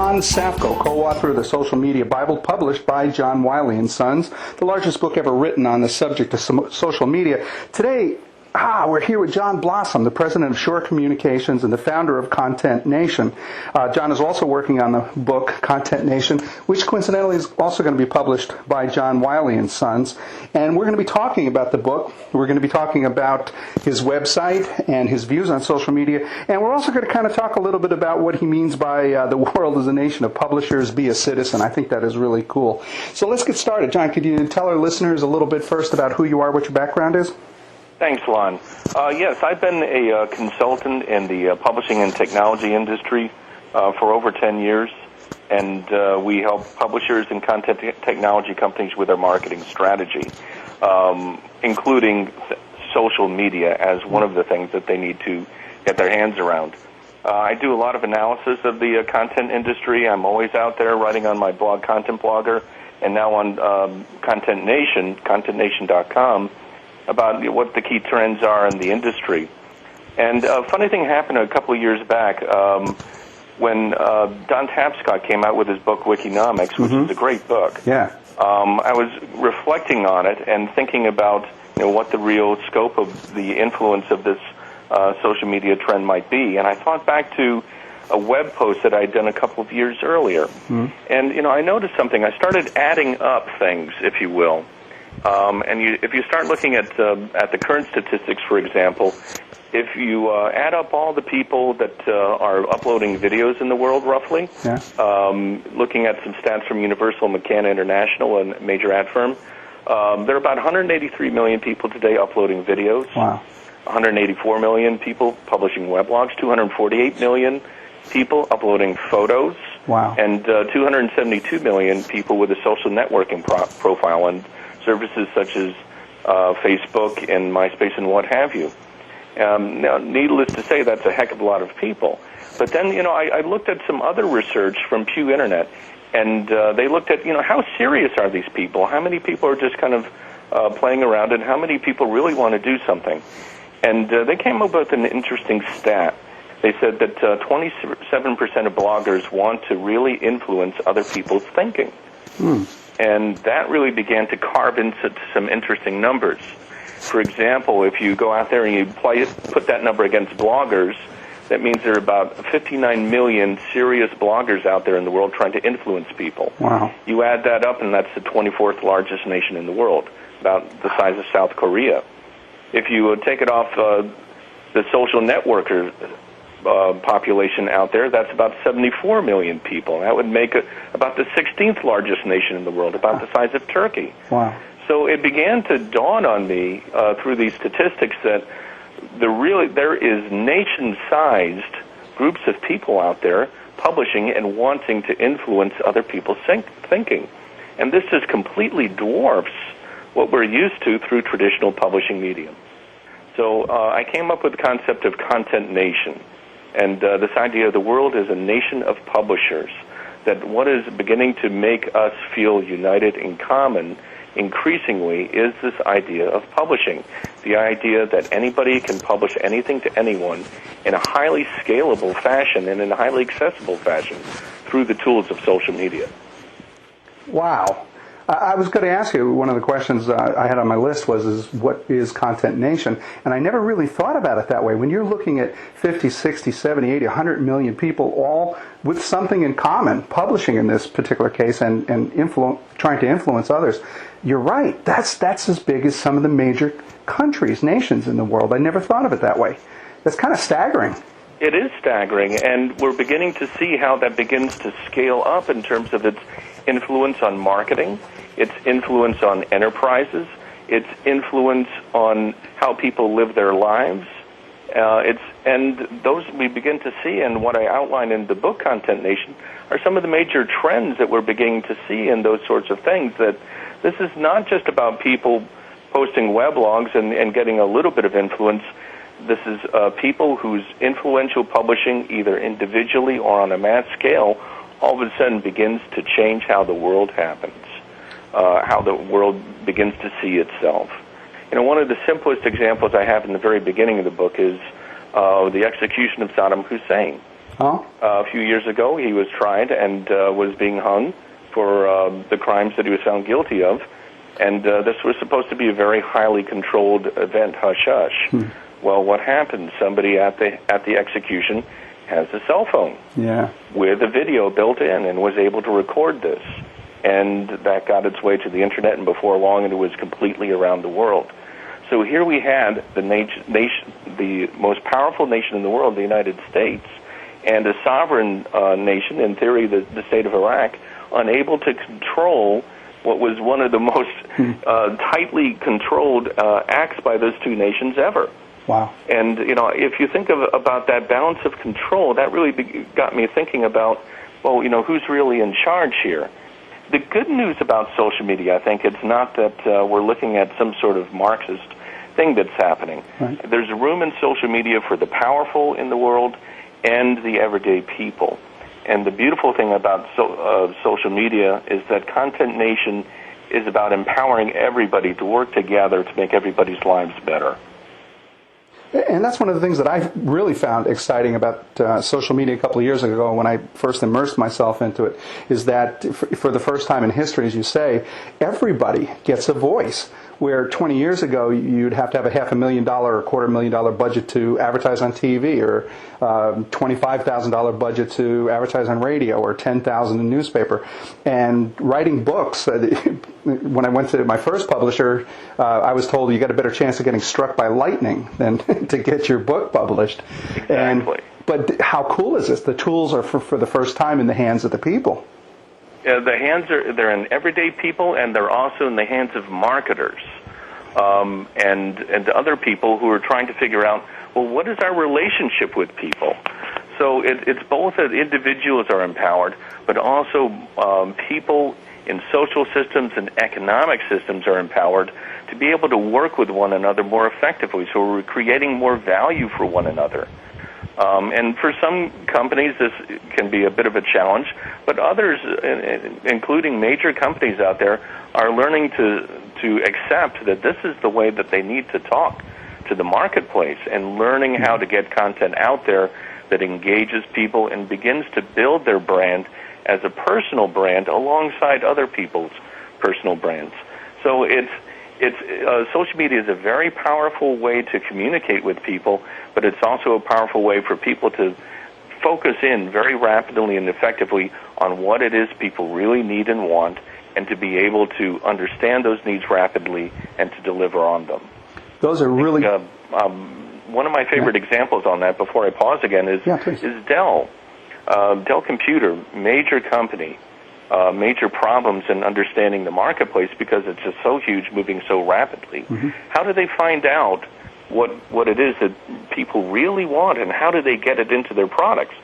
Lon Safko, co-author of the Social Media Bible, published by John Wiley & Sons, the largest book ever written on the subject of social media. Today, we're here with John Blossom, the president of Shore Communications and the founder of Content Nation. John is also working on the book Content Nation, which coincidentally is also going to be published by John Wiley & Sons. And we're going to be talking about the book. We're going to be talking about his website and his views on social media. And we're also going to kind of talk a little bit about what he means by the world as a nation of publishers, be a citizen. I think that is really cool. So let's get started. John, could you tell our listeners a little bit first about who you are, what your background is? Thanks, Lon. Yes, I've been a consultant in the publishing and technology industry for over 10 years, and we help publishers and content technology companies with their marketing strategy, including social media as one of the things that they need to get their hands around. I do a lot of analysis of the content industry. I'm always out there writing on my blog, Content Blogger, and now on Content Nation, contentnation.com, about what the key trends are in the industry. And a funny thing happened a couple of years back when Don Tapscott came out with his book Wikinomics, which is a great book. Yeah. I was reflecting on it and thinking about what the real scope of the influence of this social media trend might be. And I thought back to a web post that I'd done a couple of years earlier. And I noticed something. I started adding up things, if you will. If you start looking at the current statistics, for example, if you add up all the people that are uploading videos in the world, roughly, looking at some stats from Universal McCann International, a major ad firm, there are about 183 million people today uploading videos. Wow. 184 million people publishing weblogs, 248 million people uploading photos, and 272 million people with a social networking profile and services such as Facebook and MySpace and what have you. Now, needless to say, that's a heck of a lot of people. But then, I looked at some other research from Pew Internet, and they looked at, how serious are these people? How many people are just kind of playing around, and how many people really want to do something? And they came up with an interesting stat. They said that 27% of bloggers want to really influence other people's thinking. And that really began to carve into some interesting numbers. For example, if you go out there and you put that number against bloggers, that means there are about 59 million serious bloggers out there in the world trying to influence people. Wow. You add that up, and that's the 24th largest nation in the world, about the size of South Korea. If you take it off the social networker population out there, that's about 74 million people. That would make it about the 16th largest nation in the world, about the size of Turkey. Wow. So it began to dawn on me through these statistics that there is nation-sized groups of people out there publishing and wanting to influence other people's thinking. And this just completely dwarfs what we're used to through traditional publishing medium. So I came up with the concept of Content Nation. And this idea of the world is a nation of publishers, that what is beginning to make us feel united in common increasingly is this idea of publishing, the idea that anybody can publish anything to anyone in a highly scalable fashion and in a highly accessible fashion through the tools of social media. Wow. I was going to ask you, one of the questions I had on my list was what is Content Nation? And I never really thought about it that way. When you're looking at 50, 60, 70, 80, 100 million people all with something in common, publishing in this particular case and trying to influence others, you're right. That's as big as some of the major countries, nations in the world. I never thought of it that way. That's kind of staggering. It is staggering, and we're beginning to see how that begins to scale up in terms of its influence on marketing, its influence on enterprises, its influence on how people live their lives. And those we begin to see, and what I outline in the book Content Nation are some of the major trends that we're beginning to see in those sorts of things, that this is not just about people posting weblogs and getting a little bit of influence. This is people whose influential publishing, either individually or on a mass scale, all of a sudden begins to change how the world happens, how the world begins to see itself. One of the simplest examples I have in the very beginning of the book is the execution of Saddam Hussein. Oh? A few years ago, he was tried and was being hung for the crimes that he was found guilty of. And this was supposed to be a very highly controlled event, hush-hush. Well, what happened? Somebody at the execution has a cell phone with a video built in and was able to record this. And that got its way to the Internet, and before long it was completely around the world. So here we had the most powerful nation in the world, the United States, and a sovereign nation, in theory the state of Iraq, unable to control what was one of the most tightly controlled acts by those two nations ever. Wow. And, if you think about that balance of control, that really got me thinking about, well, who's really in charge here? The good news about social media, I think, it's not that we're looking at some sort of Marxist thing that's happening. Right. There's room in social media for the powerful in the world and the everyday people. And the beautiful thing about social media is that Content Nation is about empowering everybody to work together to make everybody's lives better. And that's one of the things that I really found exciting about social media a couple of years ago when I first immersed myself into it, is that for the first time in history, as you say, everybody gets a voice. Where 20 years ago you'd have to have a $500,000 or $250,000 budget to advertise on TV, or $25,000 budget to advertise on radio, or $10,000 in newspaper. And writing books, when I went to my first publisher, I was told you got a better chance of getting struck by lightning than to get your book published. Exactly. But how cool is this? The tools are for the first time in the hands of the people. They're in everyday people, and they're also in the hands of marketers and other people who are trying to figure out, well, what is our relationship with people? So it's both that individuals are empowered, but also people in social systems and economic systems are empowered to be able to work with one another more effectively. So we're creating more value for one another. And for some companies, this can be a bit of a challenge, but others, including major companies out there, are learning to accept that this is the way that they need to talk to the marketplace, and learning how to get content out there that engages people and begins to build their brand as a personal brand alongside other people's personal brands. So social media is a very powerful way to communicate with people, but it's also a powerful way for people to focus in very rapidly and effectively on what it is people really need and want, and to be able to understand those needs rapidly and to deliver on them. Those are really... one of my favorite examples on that, before I pause again, is Dell. Dell Computer, major company. Major problems in understanding the marketplace because it's just so huge, moving so rapidly. Mm-hmm. How do they find out what it is that people really want, and how do they get it into their products?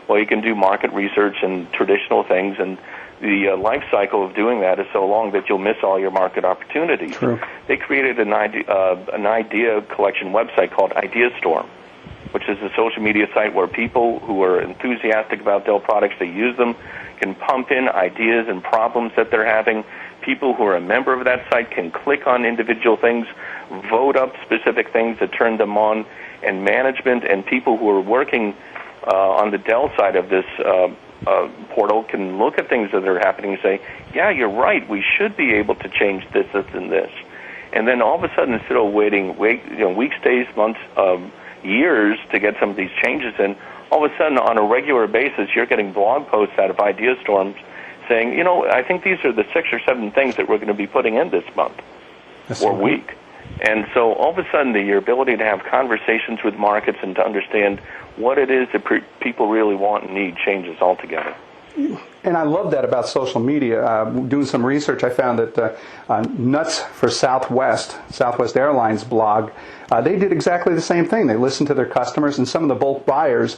Well, you can do market research and traditional things, and the life cycle of doing that is so long that you'll miss all your market opportunities. True. They created an idea collection website called IdeaStorm, which is a social media site where people who are enthusiastic about Dell products, they use them, can pump in ideas and problems that they're having. People who are a member of that site can click on individual things, vote up specific things that turn them on, and management and people who are working on the Dell side of this portal can look at things that are happening and say, yeah, you're right, we should be able to change this, this, and this. And then all of a sudden, instead of waiting weeks, days, months, years to get some of these changes in, all of a sudden, on a regular basis, you're getting blog posts out of IdeaStorms saying, I think these are the 6 or 7 things that we're going to be putting in this month or week. And so all of a sudden, your ability to have conversations with markets and to understand what it is that people really want and need changes altogether. And I love that about social media. Doing some research, I found that Nuts for Southwest Airlines blog, they did exactly the same thing. They listened to their customers, and some of the bulk buyers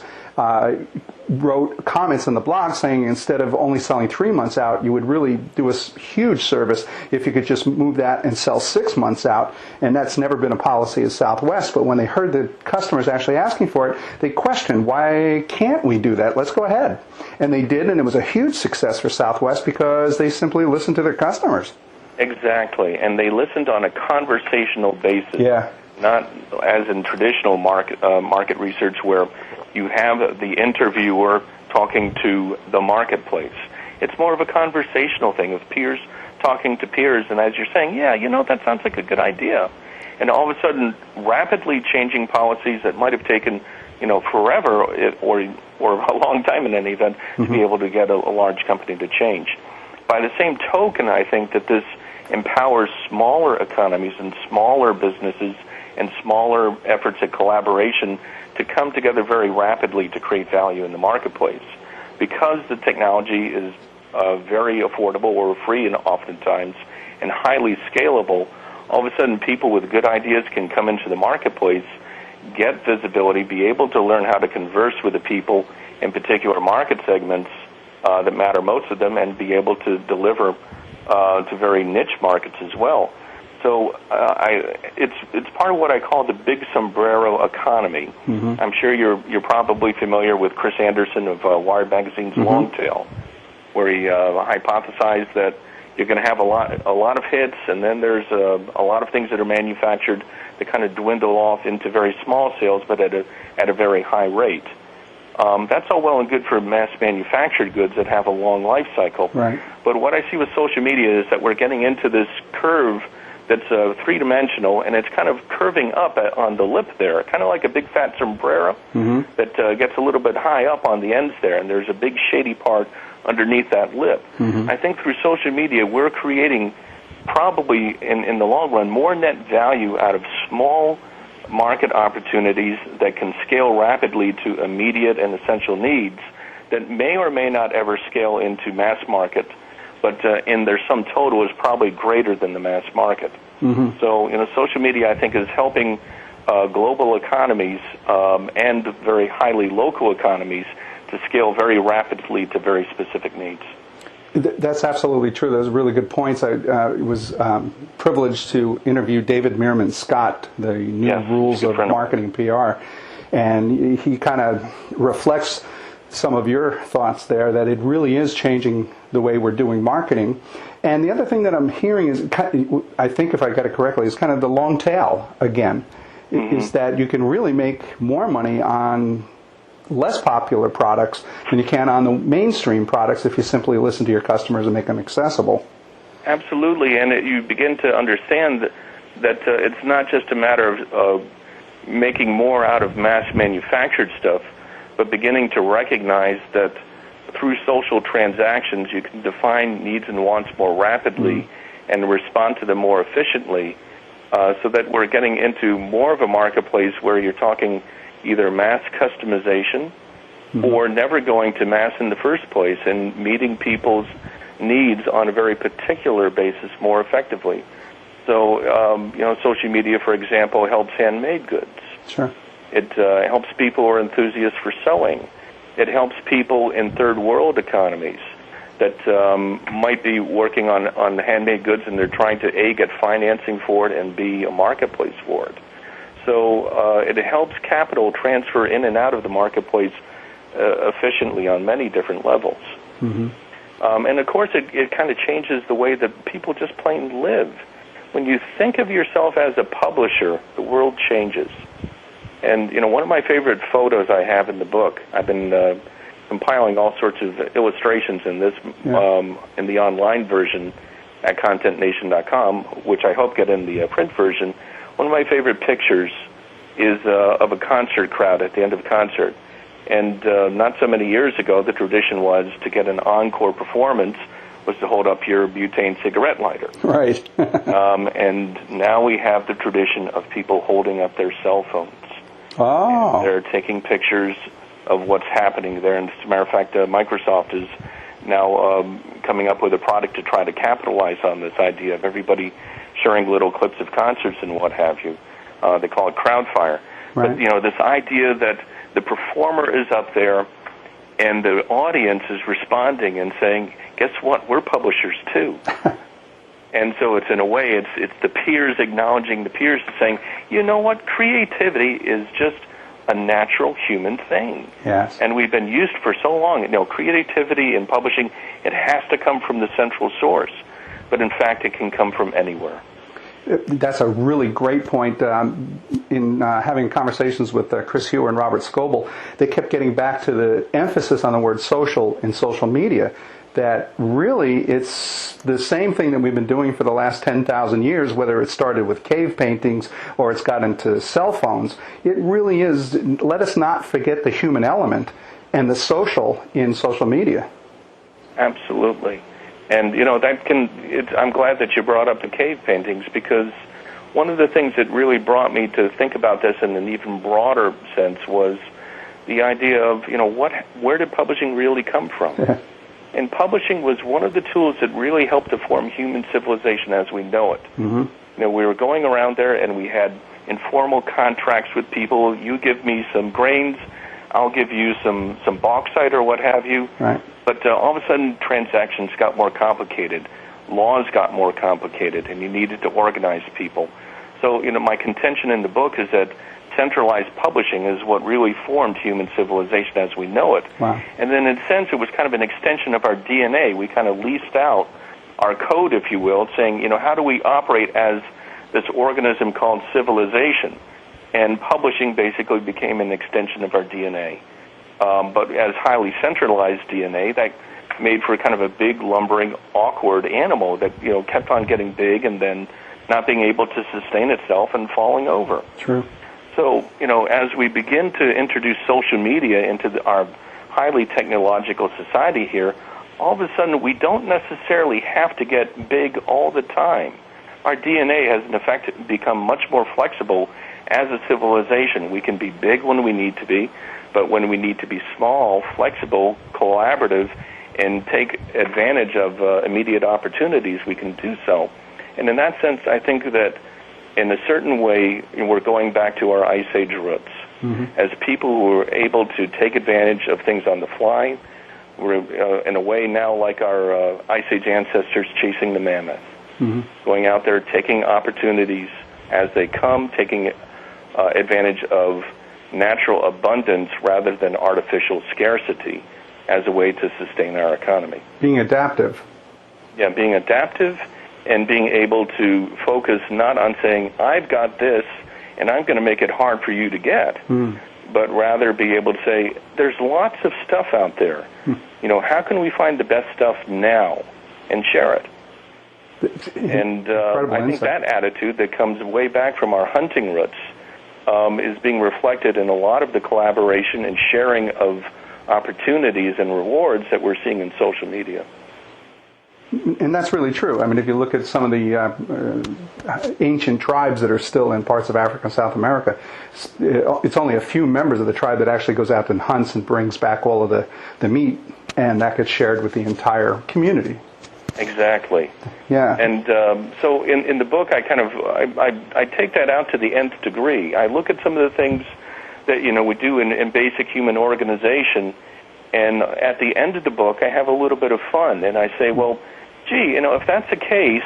wrote comments in the blog saying instead of only selling 3 months out, you would really do a huge service if you could just move that and sell 6 months out. And that's never been a policy at Southwest. But when they heard the customers actually asking for it, they questioned, why can't we do that? Let's go ahead. And they did, and it was a huge success for Southwest because they simply listened to their customers. Exactly, and they listened on a conversational basis. Yeah. Not as in traditional market research where You have the interviewer talking to the marketplace. It's more of a conversational thing of peers talking to peers, and as you're saying, yeah, that sounds like a good idea. And all of a sudden, rapidly changing policies that might have taken, forever or a long time in any event to be able to get a large company to change. By the same token, I think that this empowers smaller economies and smaller businesses and smaller efforts at collaboration to come together very rapidly to create value in the marketplace. Because the technology is very affordable or free and oftentimes and highly scalable, all of a sudden people with good ideas can come into the marketplace, get visibility, be able to learn how to converse with the people in particular market segments that matter most to them, and be able to deliver to very niche markets as well. So it's part of what I call the big sombrero economy. I'm sure you're probably familiar with Chris Anderson of Wired Magazine's Long Tail, where he hypothesized that you're going to have a lot of hits, and then there's a lot of things that are manufactured that kind of dwindle off into very small sales, but at a very high rate. That's all well and good for mass manufactured goods that have a long life cycle. Right. But what I see with social media is that we're getting into this curve that's three-dimensional, and it's kind of curving up on the lip there, kind of like a big fat sombrero that gets a little bit high up on the ends there, and there's a big shady part underneath that lip. I think through social media, we're creating probably, in the long run, more net value out of small market opportunities that can scale rapidly to immediate and essential needs that may or may not ever scale into mass market, but in their sum total is probably greater than the mass market. So, social media, I think, is helping global economies and very highly local economies to scale very rapidly to very specific needs. That's absolutely true. Those are really good points. I was privileged to interview David Meerman Scott, the new rules of marketing PR, and he kind of reflects some of your thoughts there, that it really is changing the way we're doing marketing. And the other thing that I'm hearing is, I think if I got it correctly, is kind of the long tail again, is that you can really make more money on less popular products than you can on the mainstream products if you simply listen to your customers and make them accessible. Absolutely, and you begin to understand that it's not just a matter of making more out of mass manufactured stuff, but beginning to recognize that through social transactions you can define needs and wants more rapidly and respond to them more efficiently, so that we're getting into more of a marketplace where you're talking either mass customization or never going to mass in the first place and meeting people's needs on a very particular basis more effectively. So, social media, for example, helps handmade goods. Sure. It helps people who are enthusiasts for sewing. It helps people in third world economies that might be working on handmade goods, and they're trying to, A, get financing for it, and B, a marketplace for it. So it helps capital transfer in and out of the marketplace efficiently on many different levels. And of course, it kind of changes the way that people just plain live. When you think of yourself as a publisher, the world changes. And, one of my favorite photos I have in the book, I've been compiling all sorts of illustrations in this, in the online version at contentnation.com, which I hope get in the print version. One of my favorite pictures is of a concert crowd at the end of a concert. And not so many years ago, the tradition was to get an encore performance was to hold up your butane cigarette lighter. Right. And now we have the tradition of people holding up their cell phones. Oh. And they're taking pictures of what's happening there. And as a matter of fact, Microsoft is now coming up with a product to try to capitalize on this idea of everybody sharing little clips of concerts and what have you. They call it Crowdfire. Right. But, this idea that the performer is up there and the audience is responding and saying, guess what, we're publishers too. And so it's, in a way, it's the peers acknowledging the peers and saying, you know what, creativity is just a natural human thing. Yes. And we've been used for so long. Creativity in publishing, it has to come from the central source. But in fact, it can come from anywhere. That's a really great point. In having conversations with Chris Hewer and Robert Scoble, they kept getting back to the emphasis on the word social in social media, that really it's the same thing that we've been doing for the last 10,000 years, whether it started with cave paintings or it's got into cell phones. It really is, let us not forget the human element and the social in social media. Absolutely. And, I'm glad that you brought up the cave paintings, because one of the things that really brought me to think about this in an even broader sense was the idea of, where did publishing really come from? And publishing was one of the tools that really helped to form human civilization as we know it. Mm-hmm. We were going around there and we had informal contracts with people. You give me some grains, I'll give you some bauxite or what have you. Right. But all of a sudden, transactions got more complicated. Laws got more complicated, and you needed to organize people. So, my contention in the book is that centralized publishing is what really formed human civilization as we know it. Wow. And then, in a sense, it was kind of an extension of our DNA. We kind of leased out our code, if you will, saying, how do we operate as this organism called civilization? And publishing basically became an extension of our DNA. But as highly centralized DNA, that made for kind of a big, lumbering, awkward animal that, kept on getting big and then not being able to sustain itself and falling over. True. So, as we begin to introduce social media into our highly technological society here, all of a sudden we don't necessarily have to get big all the time. Our DNA has, in effect, become much more flexible as a civilization. We can be big when we need to be, but when we need to be small, flexible, collaborative, and take advantage of immediate opportunities, we can do so. And in that sense, I think that in a certain way, we're going back to our Ice Age roots. Mm-hmm. As people who were able to take advantage of things on the fly, we're in a way now like our Ice Age ancestors chasing the mammoth, mm-hmm. going out there, taking opportunities as they come, taking advantage of natural abundance rather than artificial scarcity as a way to sustain our economy. Being adaptive. Yeah, being adaptive and being able to focus not on saying, I've got this and I'm going to make it hard for you to get, but rather be able to say, there's lots of stuff out there. How can we find the best stuff now and share it? And I think that attitude that comes way back from our hunting roots is being reflected in a lot of the collaboration and sharing of opportunities and rewards that we're seeing in social media. And that's really true. I mean, if you look at some of the ancient tribes that are still in parts of Africa and South America, it's only a few members of the tribe that actually goes out and hunts and brings back all of the meat, and that gets shared with the entire community. Exactly. Yeah. And so in the book, I take that out to the nth degree. I look at some of the things that we do in basic human organization, and at the end of the book, I have a little bit of fun, and I say, well, gee, if that's the case,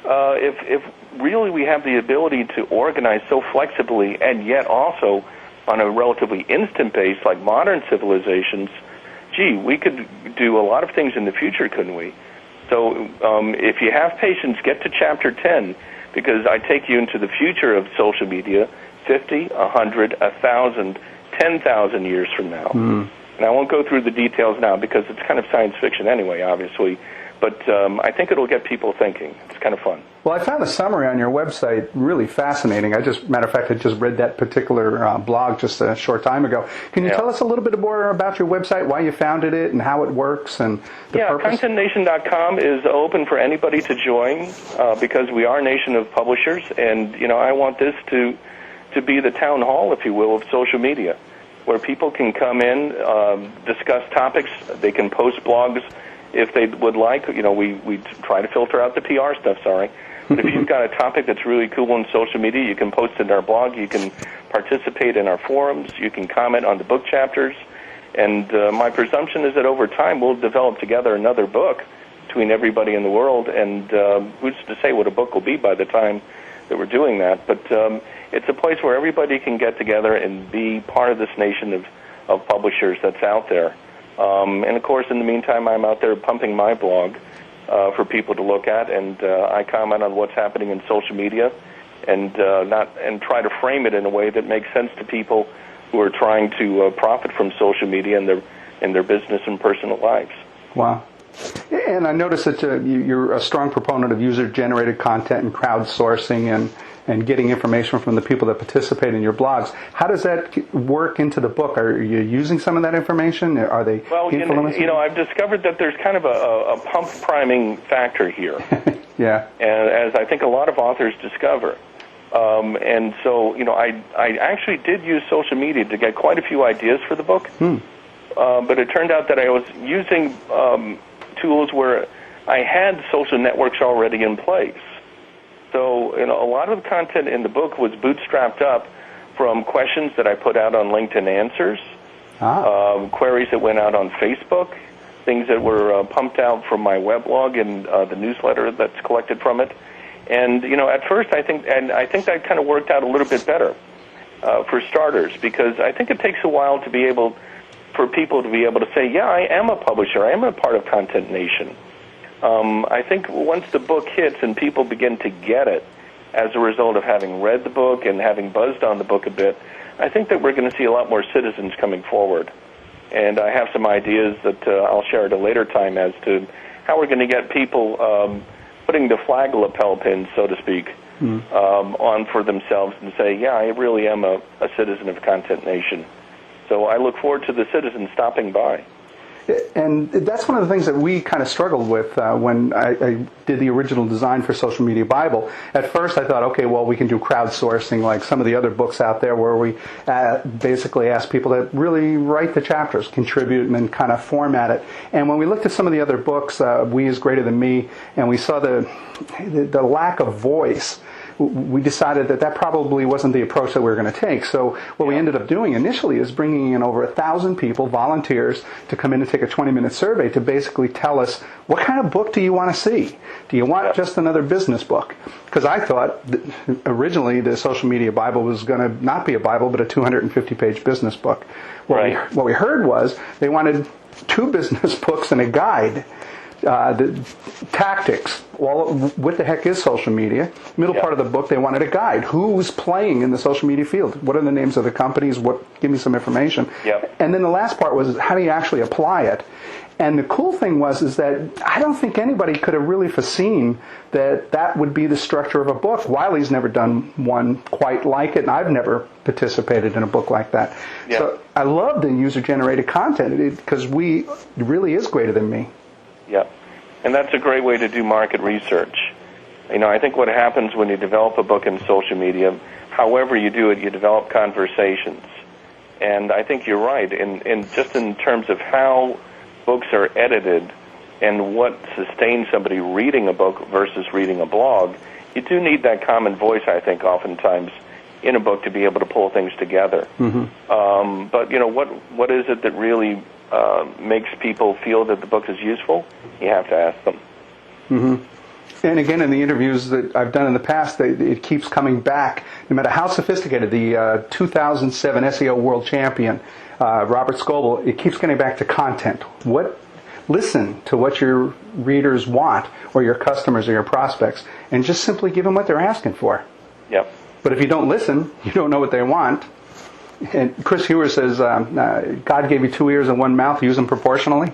if really we have the ability to organize so flexibly and yet also on a relatively instant base like modern civilizations, gee, we could do a lot of things in the future, couldn't we? So if you have patience, get to Chapter 10, because I take you into the future of social media 50, 100, 1,000, 10,000 years from now. And I won't go through the details now because it's kind of science fiction anyway, obviously. But I think it'll get people thinking. It's kind of fun. Well, I found the summary on your website really fascinating. Matter of fact, I just read that particular blog just a short time ago. Can you tell us a little bit more about your website, why you founded it, and how it works, and the purpose? ContentNation.com is open for anybody to join because we are a nation of publishers, and I want this to be the town hall, if you will, of social media, where people can come in, discuss topics. They can post blogs if they would like. We try to filter out the PR stuff, sorry. But if you've got a topic that's really cool on social media, you can post it in our blog. You can participate in our forums. You can comment on the book chapters. And my presumption is that over time we'll develop together another book between everybody in the world. And who's to say what a book will be by the time that we're doing that. But it's a place where everybody can get together and be part of this nation of publishers that's out there. And, of course, in the meantime, I'm out there pumping my blog, for people to look at, and I comment on what's happening in social media, and try to frame it in a way that makes sense to people who are trying to profit from social media in their business and personal lives. Wow. And I noticed that you're a strong proponent of user-generated content and crowdsourcing and getting information from the people that participate in your blogs. How does that work into the book? Are you using some of that information? Are they influencing? I've discovered that there's kind of a pump priming factor here. Yeah. And as I think a lot of authors discover. And so, I actually did use social media to get quite a few ideas for the book. But it turned out that I was using tools where I had social networks already in place. So, a lot of the content in the book was bootstrapped up from questions that I put out on LinkedIn Answers, queries that went out on Facebook, things that were pumped out from my weblog and the newsletter that's collected from it. And, at first I think that kind of worked out a little bit better for starters, because I think it takes a while for people to be able to say, yeah, I am a publisher, I am a part of Content Nation. I think once the book hits and people begin to get it as a result of having read the book and having buzzed on the book a bit, I think that we're going to see a lot more citizens coming forward. And I have some ideas that I'll share at a later time as to how we're going to get people putting the flag lapel pin, so to speak, on for themselves and say, yeah, I really am a citizen of Content Nation. So I look forward to the citizens stopping by. And that's one of the things that we kind of struggled with when I did the original design for Social Media Bible. At first I thought, okay, well, we can do crowdsourcing like some of the other books out there where we basically ask people to really write the chapters, contribute, and then kind of format it. And when we looked at some of the other books, We is Greater Than Me, and we saw the lack of voice, we decided that probably wasn't the approach that we were going to take. So what we ended up doing initially is bringing in over 1,000 people, volunteers, to come in and take a 20-minute survey to basically tell us, what kind of book do you want to see? Do you want just another business book? Because I thought originally the Social Media Bible was going to not be a Bible, but a 250-page business book. What we heard was they wanted 2 business books and a guide. The tactics, what the heck is social media? Middle part of the book, they wanted a guide. Who's playing in the social media field? What are the names of the companies? Give me some information. And then the last part was, how do you actually apply it? And the cool thing is that I don't think anybody could have really foreseen that would be the structure of a book. Wiley's never done one quite like it, and I've never participated in a book like that. So I love the user-generated content, because it really is greater than me. Yeah, and that's a great way to do market research. I think what happens when you develop a book in social media, however you do it, you develop conversations. And I think you're right, in just in terms of how books are edited and what sustains somebody reading a book versus reading a blog, you do need that common voice, I think, oftentimes in a book to be able to pull things together. But, what is it that really makes people feel that the book is useful? You have to ask them. And again, in the interviews that I've done in the past, it keeps coming back. No matter how sophisticated, the 2007 SEO World Champion, Robert Scoble, it keeps getting back to content. Listen to what your readers want, or your customers or your prospects, and just simply give them what they're asking for. But if you don't listen, you don't know what they want. And Chris Hewer says, God gave you 2 ears and 1 mouth, use them proportionally.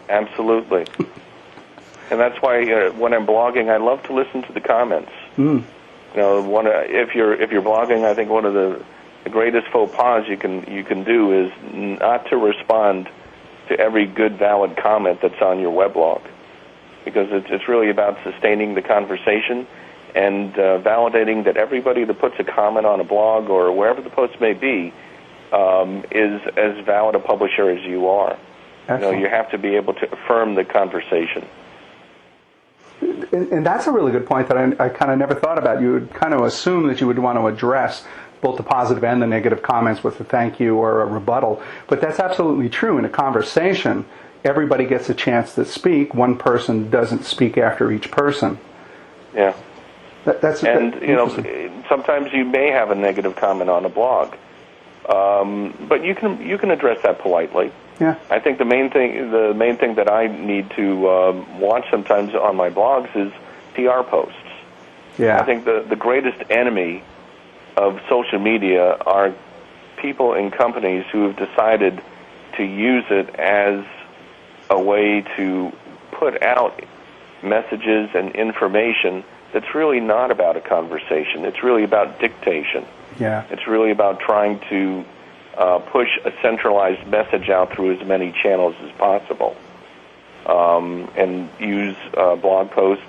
Absolutely. And that's why when I'm blogging, I love to listen to the comments. If you're blogging, I think one of the greatest faux pas you can do is not to respond to every good, valid comment that's on your weblog, because it's really about sustaining the conversation and validating that everybody that puts a comment on a blog or wherever the post may be is as valid a publisher as you are. You have to be able to affirm the conversation. And that's a really good point that I kind of never thought about. You would kind of assume that you would want to address both the positive and the negative comments with a thank you or a rebuttal. But that's absolutely true. In a conversation, everybody gets a chance to speak. One person doesn't speak after each person. Sometimes you may have a negative comment on a blog, but you can address that politely. Yeah. I think the main thing that I need to watch sometimes on my blogs is PR posts. Yeah. I think the greatest enemy of social media are people and companies who have decided to use it as a way to put out messages and information that's really not about a conversation. It's really about dictation. Yeah. It's really about trying to push a centralized message out through as many channels as possible, and use blog post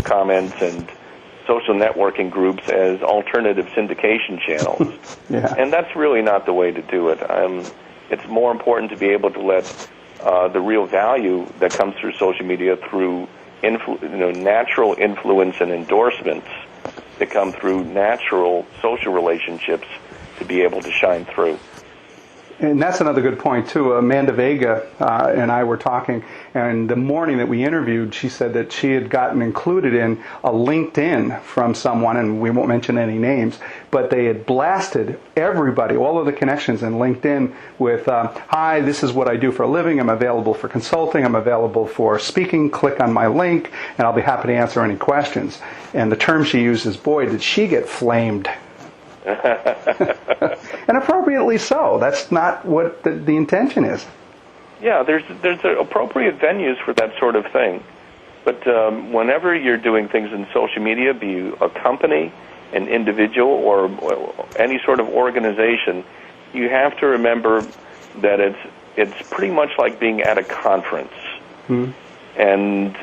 comments and social networking groups as alternative syndication channels. Yeah. And that's really not the way to do it. It's more important to be able to let the real value that comes through social media through natural influence and endorsements that come through natural social relationships to be able to shine through. And that's another good point, too. Amanda Vega and I were talking, and the morning that we interviewed, she said that she had gotten included in a LinkedIn from someone, and we won't mention any names, but they had blasted everybody, all of the connections in LinkedIn with, hi, this is what I do for a living, I'm available for consulting, I'm available for speaking, click on my link, and I'll be happy to answer any questions. And the term she used is, boy, did she get flamed. And appropriately so. That's not what the intention is. Yeah, there's appropriate venues for that sort of thing. But whenever you're doing things in social media, be you a company, an individual, or any sort of organization, you have to remember that it's pretty much like being at a conference. Mm-hmm. And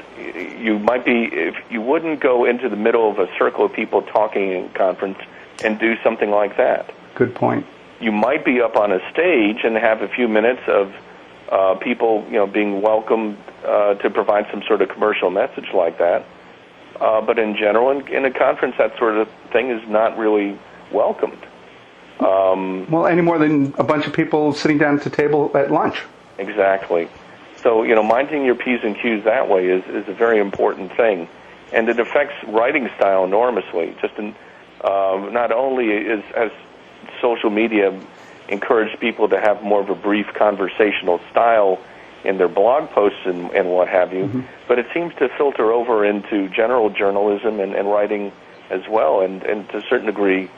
you might be, if you wouldn't go into the middle of a circle of people talking in a conference and do something like that. Good point. You might be up on a stage and have a few minutes of people, being welcomed to provide some sort of commercial message like that. But in general, in a conference, that sort of thing is not really welcomed. Well, any more than a bunch of people sitting down at the table at lunch. Exactly. So, minding your P's and Q's that way is a very important thing. And it affects writing style enormously. Not only has social media encouraged people to have more of a brief conversational style in their blog posts and what have you, mm-hmm. but it seems to filter over into general journalism and writing as well. And to a certain degree,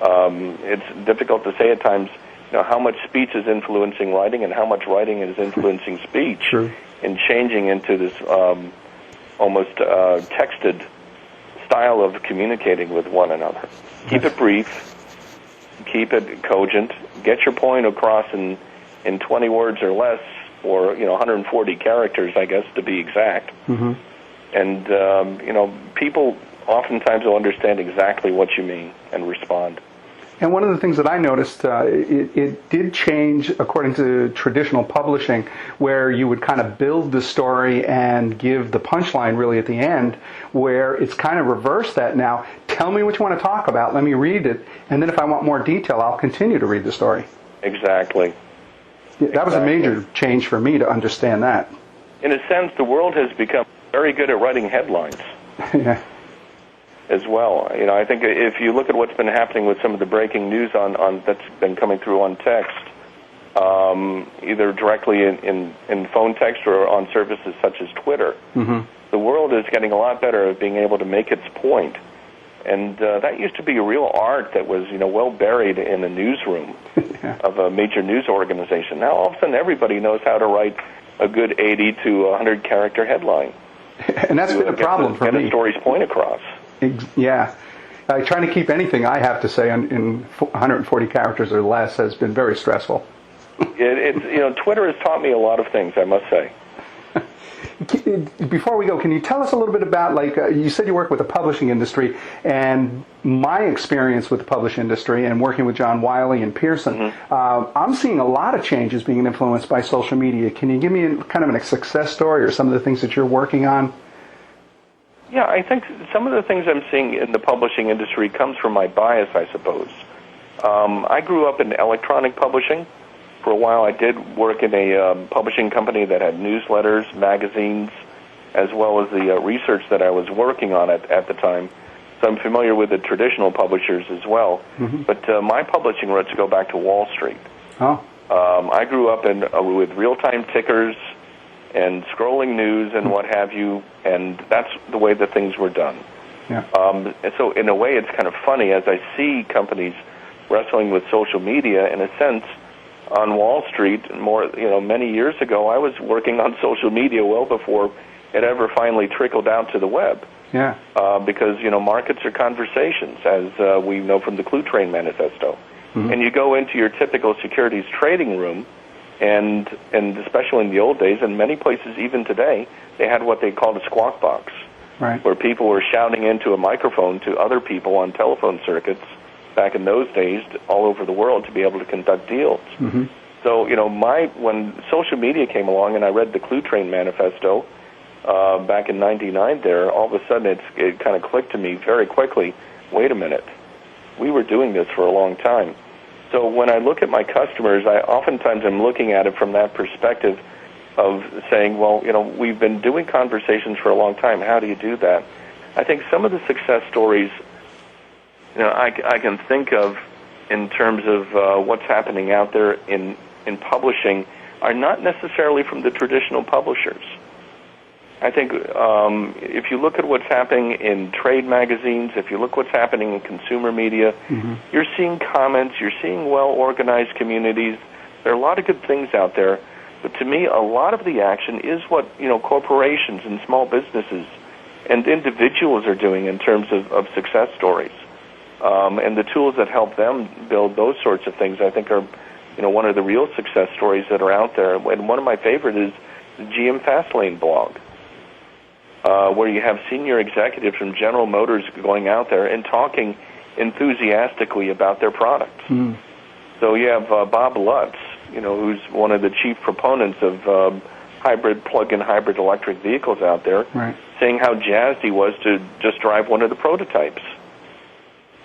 it's difficult to say at times how much speech is influencing writing and how much writing is influencing speech. True. And changing into this almost texted style of communicating with one another. Keep it brief, keep it cogent, get your point across in 20 words or less, or 140 characters, I guess, to be exact. Mm-hmm. And people oftentimes will understand exactly what you mean and respond. And one of the things that I noticed, it did change according to traditional publishing, where you would kind of build the story and give the punchline really at the end, where it's kind of reversed that now. Tell me what you want to talk about, let me read it, and then if I want more detail, I'll continue to read the story. Exactly. That was a major change for me to understand that. In a sense, the world has become very good at writing headlines. Yeah. As well. I think if you look at what's been happening with some of the breaking news on that's been coming through on text, either directly in phone text or on services such as Twitter, mm-hmm. the world is getting a lot better at being able to make its point. And that used to be a real art that was, well buried in a newsroom yeah. of a major news organization. Now all of a sudden everybody knows how to write a good 80 to 100 character headline. And that's been a problem for me. Get a story's point across. Yeah. Trying to keep anything I have to say in 140 characters or less has been very stressful. Twitter has taught me a lot of things, I must say. Before we go, can you tell us a little bit about, you said you work with the publishing industry, and my experience with the publishing industry and working with John Wiley and Pearson, mm-hmm. I'm seeing a lot of changes being influenced by social media. Can you give me kind of a success story or some of the things that you're working on? Yeah, I think some of the things I'm seeing in the publishing industry comes from my bias, I suppose. I grew up in electronic publishing. For a while, I did work in a publishing company that had newsletters, magazines, as well as the research that I was working on at the time. So I'm familiar with the traditional publishers as well. Mm-hmm. But my publishing roots go back to Wall Street. Oh. I grew up with real-time tickers and scrolling news and what have you, and that's the way that things were done. Yeah. And so in a way, it's kind of funny as I see companies wrestling with social media. In a sense, on Wall Street, many years ago, I was working on social media well before it ever finally trickled out to the web. Yeah. Because markets are conversations, as we know from the Clue Train Manifesto. Mm-hmm. And you go into your typical securities trading room, and especially in the old days, and many places even today, they had what they called a squawk box, right, where people were shouting into a microphone to other people on telephone circuits back in those days all over the world to be able to conduct deals. Mm-hmm. So, when social media came along and I read the Clue Train Manifesto back in '99 there, all of a sudden it kind of clicked to me very quickly, wait a minute, we were doing this for a long time. So when I look at my customers, I oftentimes am looking at it from that perspective of saying, well, we've been doing conversations for a long time. How do you do that? I think some of the success stories, I can think of in terms of what's happening out there in publishing are not necessarily from the traditional publishers. I think if you look at what's happening in trade magazines, if you look what's happening in consumer media, mm-hmm. you're seeing comments, you're seeing well-organized communities. There are a lot of good things out there. But to me, a lot of the action is what corporations and small businesses and individuals are doing in terms of success stories. And the tools that help them build those sorts of things, I think, are one of the real success stories that are out there. And one of my favorite is the GM Fastlane blog, where you have senior executives from General Motors going out there and talking enthusiastically about their products. Mm. So you have Bob Lutz, who's one of the chief proponents of plug-in hybrid electric vehicles out there, right, saying how jazzed he was to just drive one of the prototypes.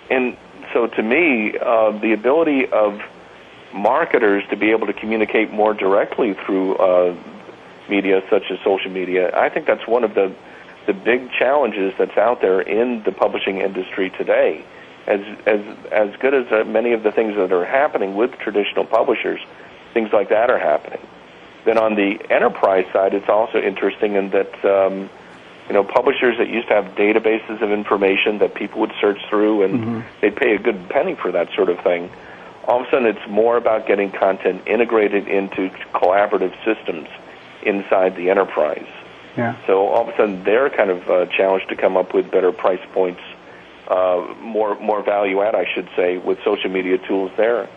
And so to me, the ability of marketers to be able to communicate more directly through media such as social media, I think that's one of the big challenges that's out there in the publishing industry today. As good as many of the things that are happening with traditional publishers, things like that are happening. Then on the enterprise side, it's also interesting in that publishers that used to have databases of information that people would search through and mm-hmm. they'd pay a good penny for that sort of thing. All of a sudden, it's more about getting content integrated into collaborative systems inside the enterprise. Yeah. So all of a sudden, they're kind of challenged to come up with better price points, more value add, I should say, with social media tools there.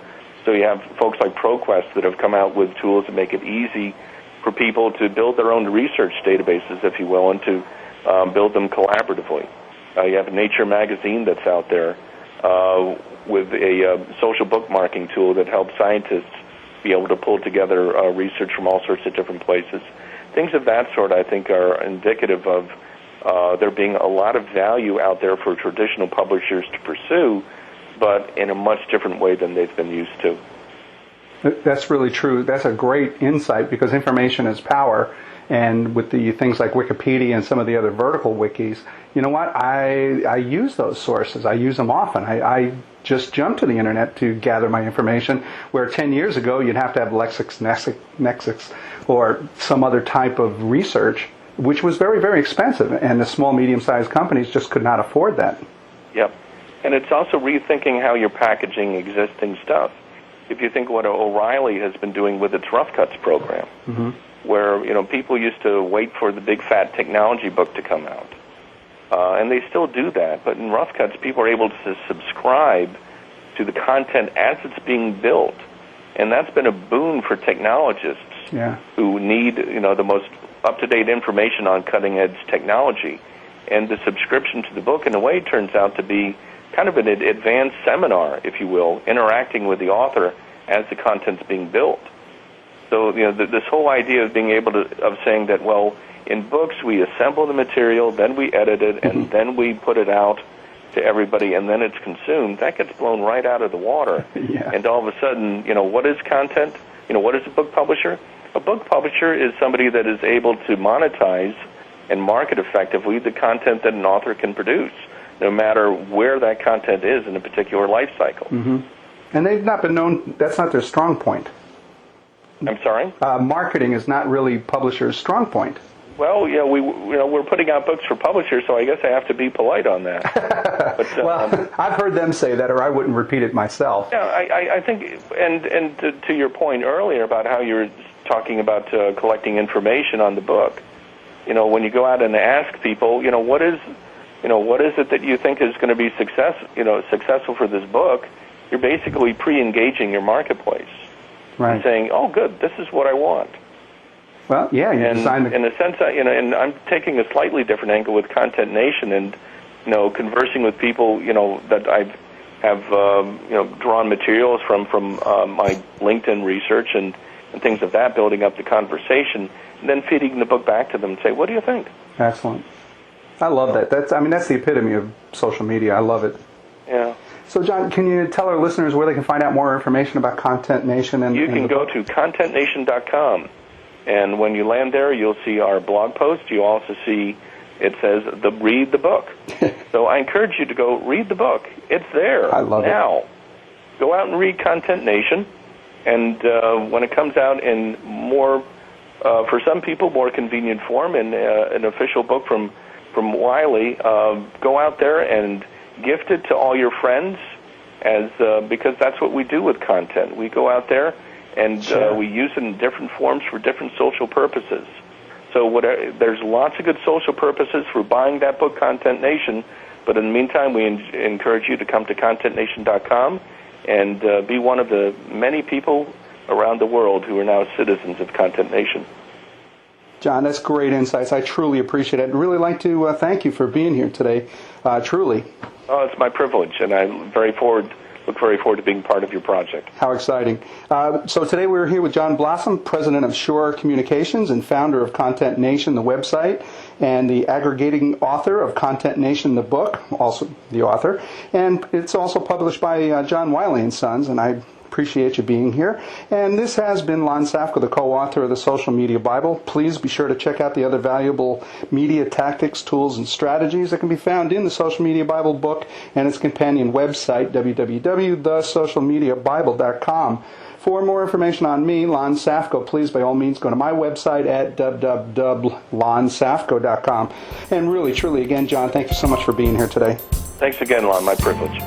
So you have folks like ProQuest that have come out with tools to make it easy for people to build their own research databases, if you will, and to build them collaboratively. You have Nature Magazine that's out there with a social bookmarking tool that helps scientists be able to pull together research from all sorts of different places. Things of that sort, I think, are indicative of there being a lot of value out there for traditional publishers to pursue, but in a much different way than they've been used to. That's really true. That's a great insight because information is power. And with the things like Wikipedia and some of the other vertical wikis, you know what? I use those sources. I use them often. I just jump to the internet to gather my information, where 10 years ago you'd have to have LexisNexis or some other type of research, which was very, very expensive, and the small, medium-sized companies just could not afford that. Yep. And it's also rethinking how you're packaging existing stuff. If you think what O'Reilly has been doing with its Rough Cuts program, mm-hmm. where people used to wait for the big fat technology book to come out, and they still do that. But in Rough Cuts, people are able to subscribe to the content as it's being built, and that's been a boon for technologists who need the most up-to-date information on cutting-edge technology. And the subscription to the book, in a way, turns out to be kind of an advanced seminar, if you will, interacting with the author as the content's being built. So, this whole idea of being able of saying that, well, in books we assemble the material, then we edit it, and then we put it out to everybody, and then it's consumed, that gets blown right out of the water. Yeah. And all of a sudden, what is content? What is a book publisher? A book publisher is somebody that is able to monetize and market effectively the content that an author can produce, no matter where that content is in a particular life cycle. Mm-hmm. And they've not been known, that's not their strong point. I'm sorry? Marketing is not really publishers' strong point. Well, yeah, we're putting out books for publishers, so I guess I have to be polite on that. But, well, I've heard them say that, or I wouldn't repeat it myself. Yeah, I think, and to your point earlier about how you're talking about collecting information on the book, when you go out and ask people, what is it that you think is going to be successful for this book? You're basically pre-engaging your marketplace, right? And saying, oh, good, this is what I want. Well, yeah, you designed in a sense, and I'm taking a slightly different angle with Content Nation, and conversing with people, that I have drawn materials from my LinkedIn research and things of that, building up the conversation, and then feeding the book back to them and say, what do you think? Excellent. I love that. That's the epitome of social media. I love it. Yeah. So, John, can you tell our listeners where they can find out more information about Content Nation? You can go to contentnation.com. And when you land there, you'll see our blog post. You also see it says read the book. So I encourage you to go read the book. It's there. I love now. it. Go out and read Content Nation. And when it comes out in more, for some people, more convenient form, in an official book from Wiley, go out there and gift it to all your friends, because that's what we do with content. We go out there and sure. We use it in different forms for different social purposes. So there's lots of good social purposes for buying that book, Content Nation, but in the meantime, we encourage you to come to contentnation.com and be one of the many people around the world who are now citizens of Content Nation. John, that's great insights. I truly appreciate it. I'd really like to thank you for being here today, truly. Oh, it's my privilege, and I look very forward to being part of your project. How exciting. So today we're here with John Blossom, president of Shore Communications and founder of Content Nation, the website, and the aggregating author of Content Nation, the book, also the author. And it's also published by John Wiley & Sons, and I appreciate you being here. And this has been Lon Safko, the co-author of the Social Media Bible. Please be sure to check out the other valuable media tactics, tools, and strategies that can be found in the Social Media Bible book and its companion website, www.thesocialmediabible.com. For more information on me, Lon Safko, please by all means go to my website at www.lonsafko.com. And really, truly, again, John, thank you so much for being here today. Thanks again, Lon. My privilege.